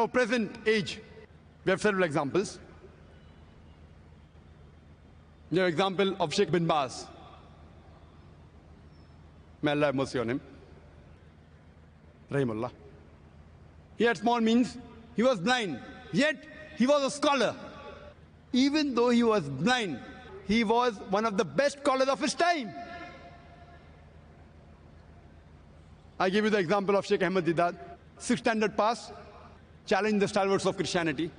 Our present age, we have several examples. The example of Sheikh bin Baz. May Allah have mercy on him. Rahimullah. He had small means. He was blind. Yet, he was a scholar. Even though he was blind, he was one of the best scholars of his time. I give you the example of Sheikh Ahmad Didat. 6th standard pass, challenged the stalwarts of Christianity.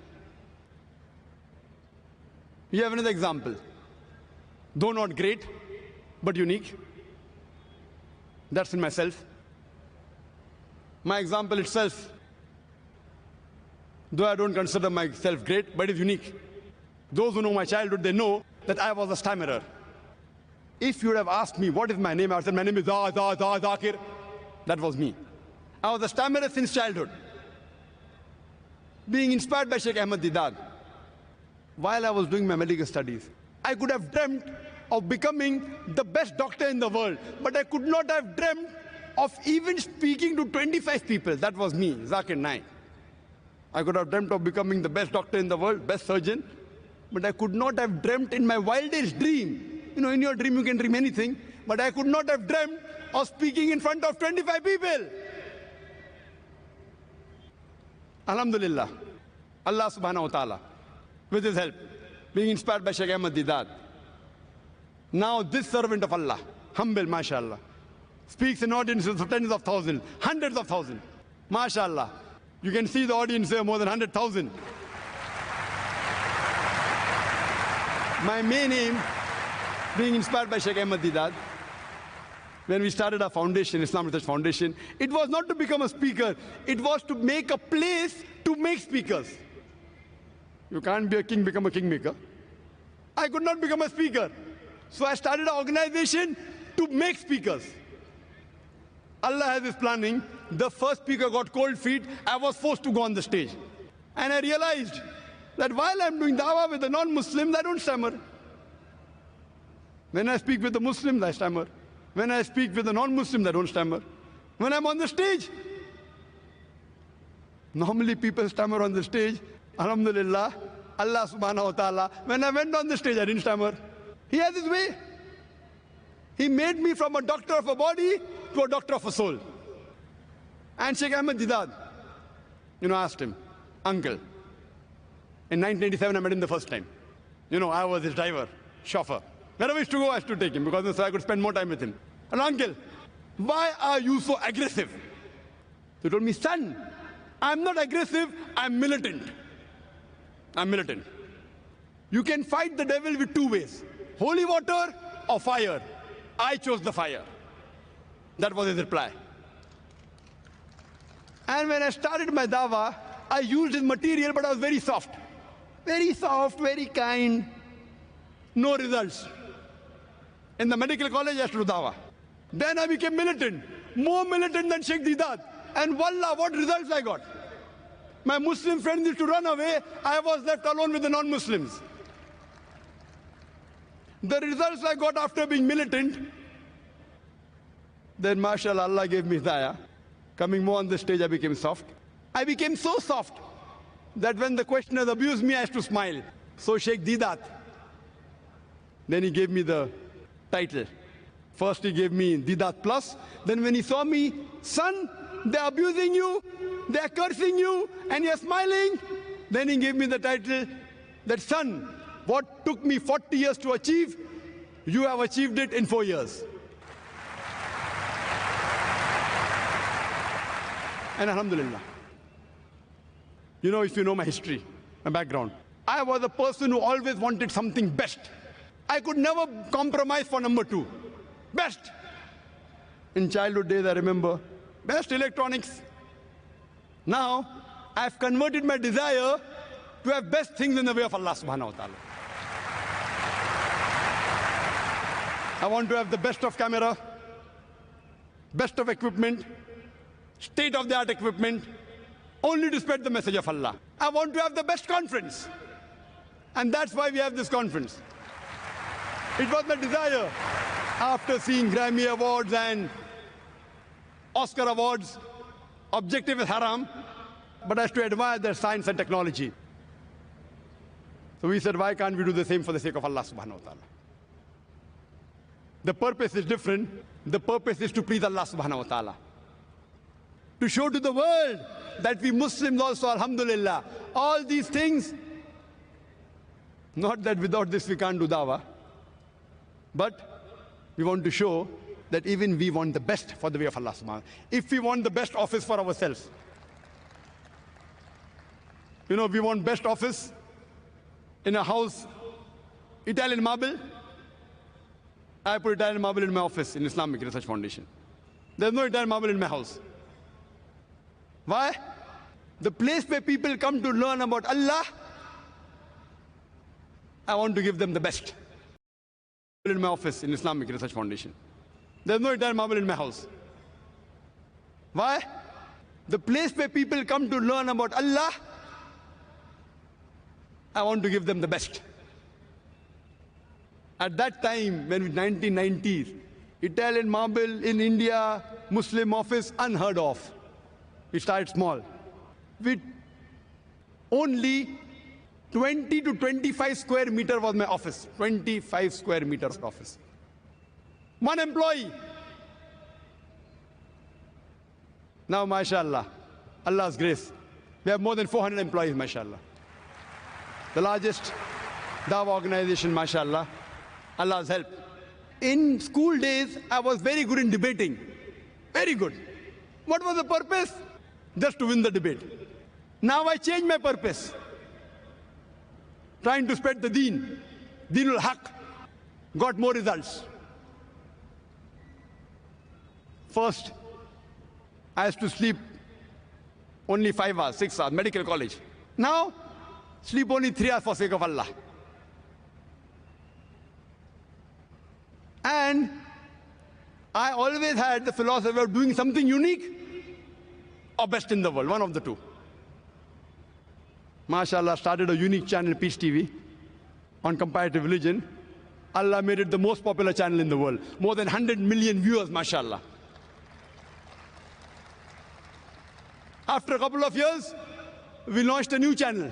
You have another example. Though not great, but unique. That's in myself. My example itself, though I don't consider myself great, but it's unique. Those who know my childhood, they know that I was a stammerer. If you would have asked me, what is my name? I would say, my name is Zakir. That was me. I was a stammerer since childhood. Being inspired by Sheikh Ahmad Didat, while I was doing my medical studies, I could have dreamt of becoming the best doctor in the world, but I could not have dreamt of even speaking to 25 people. That was me, Zakir Naik. I could have dreamt of becoming the best doctor in the world, best surgeon, but I could not have dreamt in my wildest dream. You know, in your dream you can dream anything, but I could not have dreamt of speaking in front of 25 people. Alhamdulillah, Allah subhanahu wa ta'ala, with his help, being inspired by Sheikh Ahmad Didat. Now this servant of Allah, humble, mashallah, speaks in audiences of tens of thousands, hundreds of thousands. Mashallah. You can see the audience there, more than 100,000. My main aim, being inspired by Sheikh Ahmad Didat, when we started our foundation, Islamic Research Foundation, it was not to become a speaker, it was to make a place to make speakers. You can't be a king, become a kingmaker. I could not become a speaker. So I started an organization to make speakers. Allah has his planning. The first speaker got cold feet. I was forced to go on the stage. And I realized that while I'm doing dawah with the non-Muslims, I don't stammer. When I speak with the Muslims, I stammer. When I speak with the non-Muslims, I don't stammer. When I'm on the stage, normally people stammer on the stage. Alhamdulillah, Allah subhanahu wa ta'ala. When I went on the stage, I didn't stammer. He has his way. He made me from a doctor of a body to a doctor of a soul. And Sheikh Ahmad Didat, I asked him, uncle, in 1987 I met him the first time. I was his driver, chauffeur. Wherever he used to go, I used to take him because so I could spend more time with him. And uncle, why are you so aggressive? He told me, son, I'm not aggressive, I'm militant. I'm militant. You can fight the devil with two ways, holy water or fire. I chose the fire. That was his reply. And when I started my dawah, I used his material, but I was very soft. Very soft, very kind. No results. In the medical college, I used to do dawah. Then I became militant. More militant than Sheikh Didat. And wallah, what results I got. My Muslim friends used to run away. I was left alone with the non-Muslims. The results I got after being militant, then mashallah, Allah gave me hidayah. Coming more on the stage, I became soft. I became so soft that when the questioners abused me, I used to smile. So Sheikh Didat, then he gave me the title. First he gave me Didat Plus. Then when he saw me, son, they're abusing you, they're cursing you, and you're smiling. Then he gave me the title that, son, what took me 40 years to achieve, you have achieved it in 4 years. And alhamdulillah. If you know my history, my background, I was a person who always wanted something best. I could never compromise for number 2. Best. In childhood days, I remember, best electronics. Now, I've converted my desire to have best things in the way of Allah subhanahu wa ta'ala. I want to have the best of camera, best of equipment, state-of-the-art equipment, only to spread the message of Allah. I want to have the best conference. And that's why we have this conference. It was my desire, after seeing Grammy Awards and Oscar Awards, objective is haram. but I used to admire their science and technology. So we said, why can't we do the same for the sake of Allah subhanahu wa ta'ala? The purpose is different. The purpose is to please Allah subhanahu wa ta'ala. To show to the world that we Muslims also, alhamdulillah, all these things, not that without this we can't do dawah, but we want to show that even we want the best for the way of Allah subhanahu wa ta'ala. If we want the best office for ourselves, you know, we want best office in a house, Italian marble. I put Italian marble in my office in Islamic Research Foundation. There's no Italian marble in my house. Why? The place where people come to learn about Allah, I want to give them the best. In my office in Islamic Research Foundation. There's no Italian marble in my house. Why? The place where people come to learn about Allah, I want to give them the best. At that time, when in 1990s, Italian marble in India, Muslim office, unheard of. We started small. With only 20 to 25 square meter was my office. 25 square meters office. One employee. Now, mashallah, Allah's grace, we have more than 400 employees, mashallah. The largest dawah organization, mashallah. Allah's help. In school days, I was very good in debating. Very good. What was the purpose? Just to win the debate. Now I changed my purpose. Trying to spread the deen. Deenul Haq. Got more results. First, I used to sleep only 5 hours, 6 hours, medical college. Now, sleep only 3 hours for sake of Allah. And I always had the philosophy of doing something unique or best in the world, one of the two. MashaAllah, started a unique channel, Peace TV, on comparative religion. Allah made it the most popular channel in the world. More than 100 million viewers, MashaAllah. After a couple of years, we launched a new channel,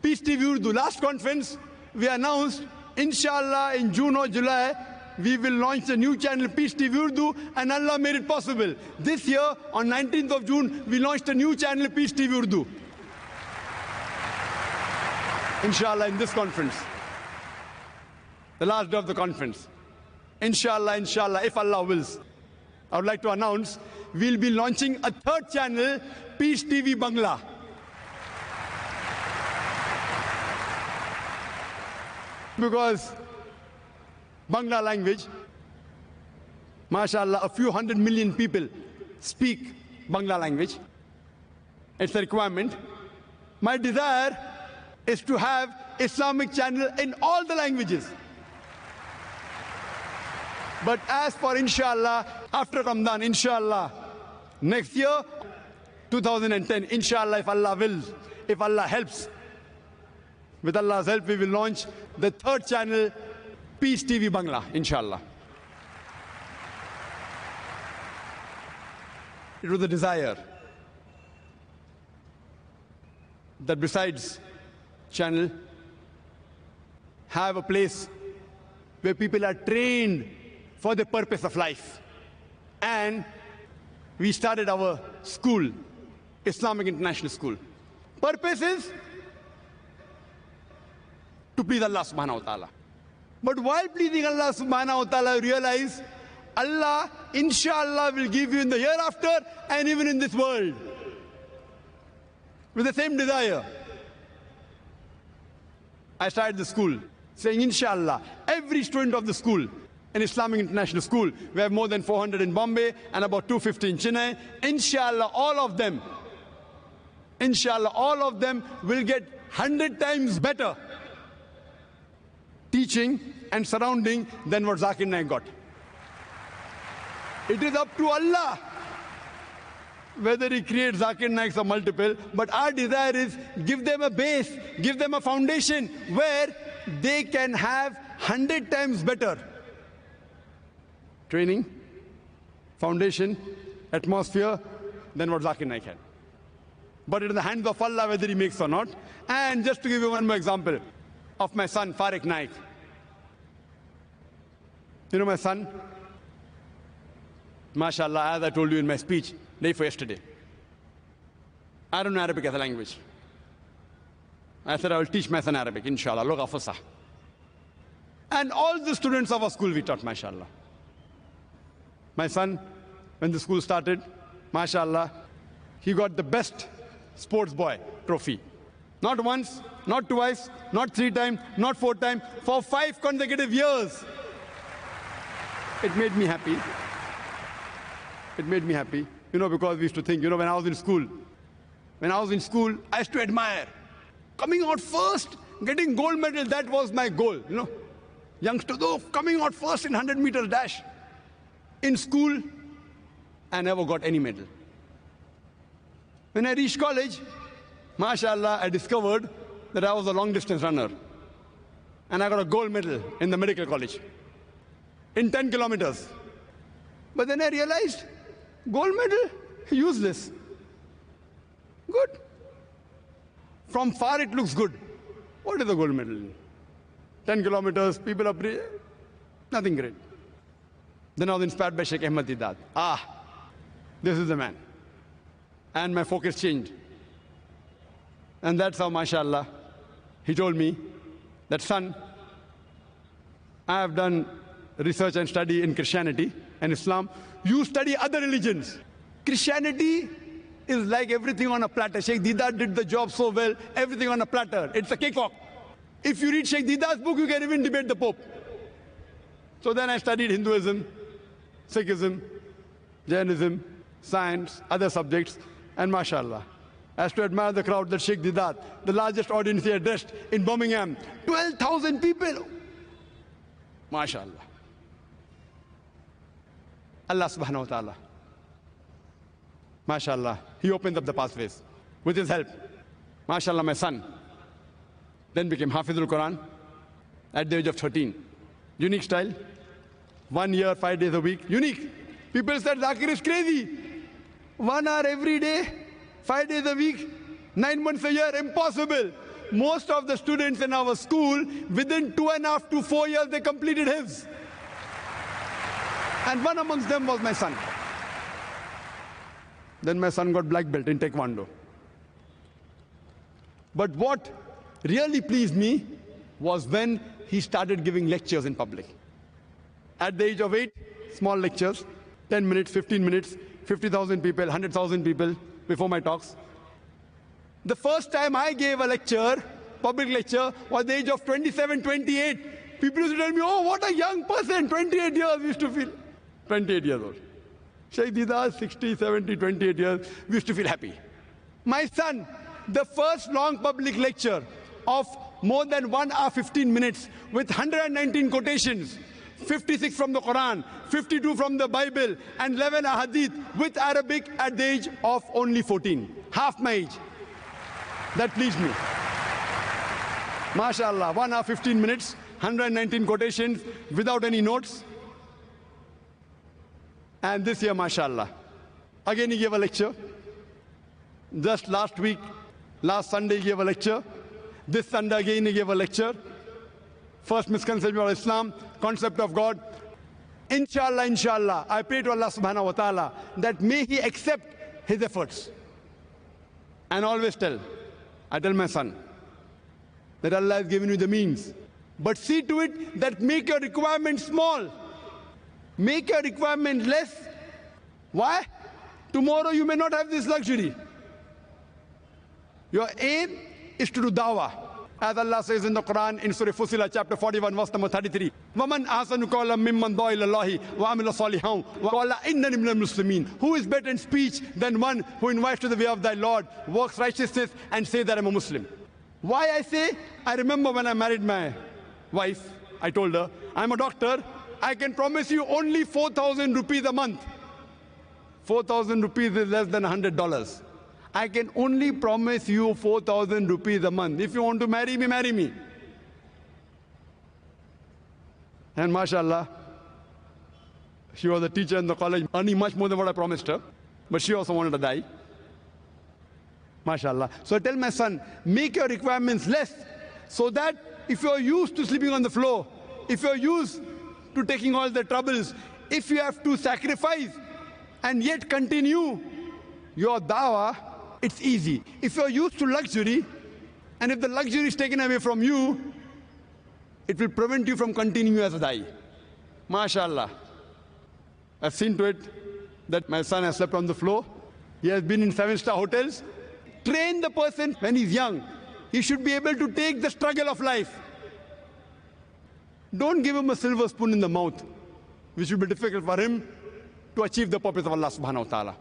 Peace TV Urdu. Last conference, we announced, inshallah, in June or July, we will launch a new channel, Peace TV Urdu, and Allah made it possible. This year, on 19th of June, we launched a new channel, Peace TV Urdu. Inshallah, in this conference. The last day of the conference. Inshallah, inshallah, if Allah wills. I would like to announce, we'll be launching a third channel, Peace TV Bangla. Because Bangla language, mashallah, a few 100 million people speak Bangla language. It's a requirement. My desire is to have Islamic channel in all the languages. But as for inshallah, after Ramadan, inshallah, next year, 2010, inshallah, if Allah wills, if Allah helps, with Allah's help, we will launch the third channel, Peace TV Bangla, inshallah. It was a desire that besides channel, have a place where people are trained for the purpose of life. And we started our school, Islamic International School. Purpose is to please Allah subhanahu wa ta'ala. But while pleasing Allah subhanahu wa ta'ala, realize Allah, inshallah, will give you in the hereafter and even in this world. With the same desire. I started the school saying, inshallah, every student of the school, an Islamic International School, we have more than 400 in Bombay and about 250 in Chennai, inshallah, all of them will get 100 times better teaching and surrounding than what Zakir Naik got. It is up to Allah whether He creates Zakir Naiks or multiple, but our desire is give them a base, give them a foundation where they can have 100 times better training, foundation, atmosphere than what Zakir Naik had. but it is in the hands of Allah whether he makes or not. And just to give you one more example of my son, Zakir Naik. You know my son? MashaAllah, as I told you in my speech day for yesterday, I don't know Arabic as a language. I said I will teach my son Arabic, inshallah, lugha fusah. And all the students of our school we taught, MashaAllah. My son, when the school started, MashaAllah, he got the best sports boy trophy. Not once, not twice, not 3 times, not 4 times, for 5 consecutive years. It made me happy. It made me happy, you know, because we used to think, you know, when I was in school, I used to admire. Coming out first, getting gold medal, that was my goal, you know. Youngsters, oh, coming out first in 100 meters dash. In school, I never got any medal. When I reached college, MashaAllah, I discovered that I was a long distance runner. And I got a gold medal in the medical college in 10 kilometers. But then I realized, gold medal, useless. Good. From far it looks good. What is the gold medal? 10 kilometers, people are nothing great. Then I was inspired by Sheikh Ahmad Didat. This is the man. And my focus changed. And that's how, MashaAllah, he told me that, son, I have done research and study in Christianity and Islam. You study other religions. Christianity is like everything on a platter. Sheikh Didat did the job so well, everything on a platter. It's a cakewalk. If you read Sheikh Didat's book, you can even debate the Pope. So then I studied Hinduism, Sikhism, Jainism, science, other subjects, and MashaAllah. As to admire the crowd that Sheikh Didat, the largest audience he addressed in Birmingham, 12,000 people. MashaAllah. Allah subhanahu wa ta'ala. MashaAllah. He opened up the pathways with his help. MashaAllah, my son then became Hafizul Quran at the age of 13. Unique style. 1 year, 5 days a week. Unique. People said Zakir is crazy. 1 hour every day, 5 days a week, 9 months a year, impossible. Most of the students in our school, within 2.5 to 4 years, they completed his. And one amongst them was my son. Then my son got black belt in Taekwondo. But what really pleased me was when he started giving lectures in public. At the age of 8, small lectures, 10 minutes, 15 minutes, 50,000 people, 100,000 people before my talks. The first time I gave a lecture, public lecture, was at the age of 27, 28. People used to tell me, oh, what a young person, 28 years, we used to feel. 28 years old. Sheikh Didat, 60, 70, 28 years, we used to feel happy. My son, the first long public lecture of more than 1 hour, 15 minutes with 119 quotations, 56 from the Quran, 52 from the Bible, and 11 hadith with Arabic at the age of only 14. Half my age. That pleased me. MashaAllah, 1 hour, 15 minutes, 119 quotations without any notes. And this year, MashaAllah, again he gave a lecture. Just last week, last Sunday he gave a lecture. This Sunday again he gave a lecture. First misconception of Islam, concept of God. Inshallah, inshallah, I pray to Allah subhanahu wa ta'ala that may he accept his efforts. And always I tell my son, that Allah has given you the means. But see to it that make your requirement small. Make your requirement less. Why? Tomorrow you may not have this luxury. Your aim is to do dawah. As Allah says in the Quran, in Surah Fussilat, chapter 41, verse number 33, وَمَنْ أَحْسَنُ قَوْلًا مِمَّنْ دَعَا إِلَى اللَّهِ وَعَمِلَ صَالِحًا وَقَالَ إِنَّنِي مِنَ الْمُسْلِمِينَ. Who is better in speech than one who invites to the way of thy Lord, works righteousness, and says that I'm a Muslim? Why I say? I remember when I married my wife, I told her, I'm a doctor, I can promise you only 4,000 rupees a month. 4,000 rupees is less than $100. I can only promise you 4,000 rupees a month. If you want to marry me, marry me. And MashaAllah, she was a teacher in the college, earning much more than what I promised her. But she also wanted to die. MashaAllah. So I tell my son, make your requirements less, so that if you're used to sleeping on the floor, if you're used to taking all the troubles, if you have to sacrifice and yet continue your dawah, it's easy. If you're used to luxury, and if the luxury is taken away from you, it will prevent you from continuing as a da'i. MashaAllah. I've seen to it that my son has slept on the floor. He has been in 7-star hotels. Train the person when he's young. He should be able to take the struggle of life. Don't give him a silver spoon in the mouth, which will be difficult for him to achieve the purpose of Allah subhanahu wa ta'ala.